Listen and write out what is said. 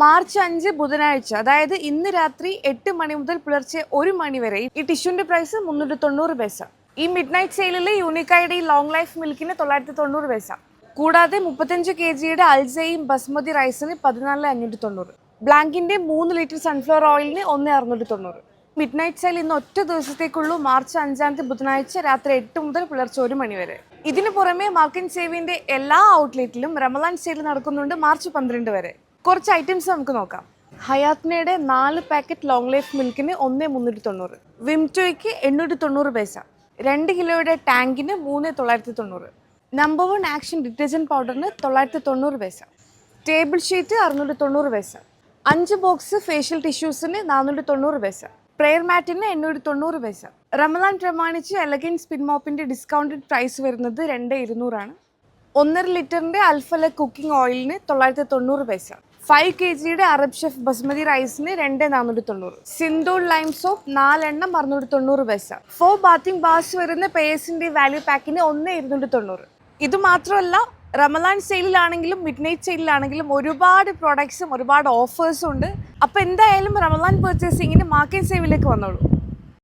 March 5 ബുധനാഴ്ച, അതായത് ഇന്ന് രാത്രി 8 മണി മുതൽ പുലർച്ചെ 1 മണി വരെ ഈ ടിഷ്യൂന്റെ പ്രൈസ് 390 പൈസ. ഈ മിഡ് നൈറ്റ് സെയിലിൽ യൂണിക്കായുടെ ഈ ലോങ് ലൈഫ് മിൽക്കിന് 990 പൈസ. കൂടാതെ 35 kgയുടെ അൽസയും ബസ്മതി റൈസിന് 14,590. ബ്ലാങ്കിന്റെ 3 ലിറ്റർ സൺഫ്ലവർ ഓയിലിന് 1,690. മിഡ് നൈറ്റ് സെയിൽ ഇന്ന് ഒറ്റ ദിവസത്തേക്കുള്ളൂ, മാർച്ച് 5 ബുധനാഴ്ച രാത്രി 8 മുതൽ പുലർച്ചെ 1 മണി വരെ. ഇതിനു പുറമെ മാർക്കറ്റ് സേവിന്റെ എല്ലാ ഔട്ട്ലെറ്റിലും റമദാൻ സെയിൽ നടക്കുന്നുണ്ട് മാർച്ച് 12 വരെ. കുറച്ച് ഐറ്റംസ് നമുക്ക് നോക്കാം. ഹയാത്നയുടെ 4 പാക്കറ്റ് ലോങ് ലൈഫ് മിൽക്കിന് 1,390. വിംറ്റോയ്ക്ക് 890 പൈസ. 2 കിലോയുടെ ടാങ്കിന് 3,990. നമ്പർ 1 ആക്ഷൻ ഡിറ്റർജന്റ് പൗഡറിന് 990 പൈസ. ടേബിൾ ഷീറ്റ് 690 പൈസ. 5 ബോക്സ് ഫേഷ്യൽ ടിഷ്യൂസിന് 490 പൈസ. പ്രെയർ മാറ്റിന് 890 പൈസ. റമദാൻ പ്രമാണിച്ച് എലഗൻസ് സ്പിൻ മോപ്പിന്റെ ഡിസ്കൗണ്ടഡ് പ്രൈസ് വരുന്നത് 2,200 ആണ്. 1.5 ലിറ്ററിന്റെ അൽഫല കുക്കിംഗ് ഓയിലിന് 990 പൈസ. 5 kgയുടെ അറബ് ഷെഫ് ബസ്മതി റൈസിന് 2,490. സിന്തോൾ ലൈം സോപ്പ് 4 എണ്ണം 690 പൈസ. 4 ബാത്തിങ് ബാസ് വരുന്ന പേഴ്സിന്റെ വാല്യൂ പാക്കിന് 1,290. ഇത് മാത്രമല്ല, റമദാൻ സെയിലാണെങ്കിലും മിഡ് നൈറ്റ് സെയിലാണെങ്കിലും ഒരുപാട് പ്രോഡക്ട്സും ഒരുപാട് ഓഫേഴ്സും ഉണ്ട്. അപ്പോൾ എന്തായാലും റമദാൻ പർച്ചേസിങ്ങിന് മാർക്കറ്റ് സേവിലേക്ക് വന്നോളൂ.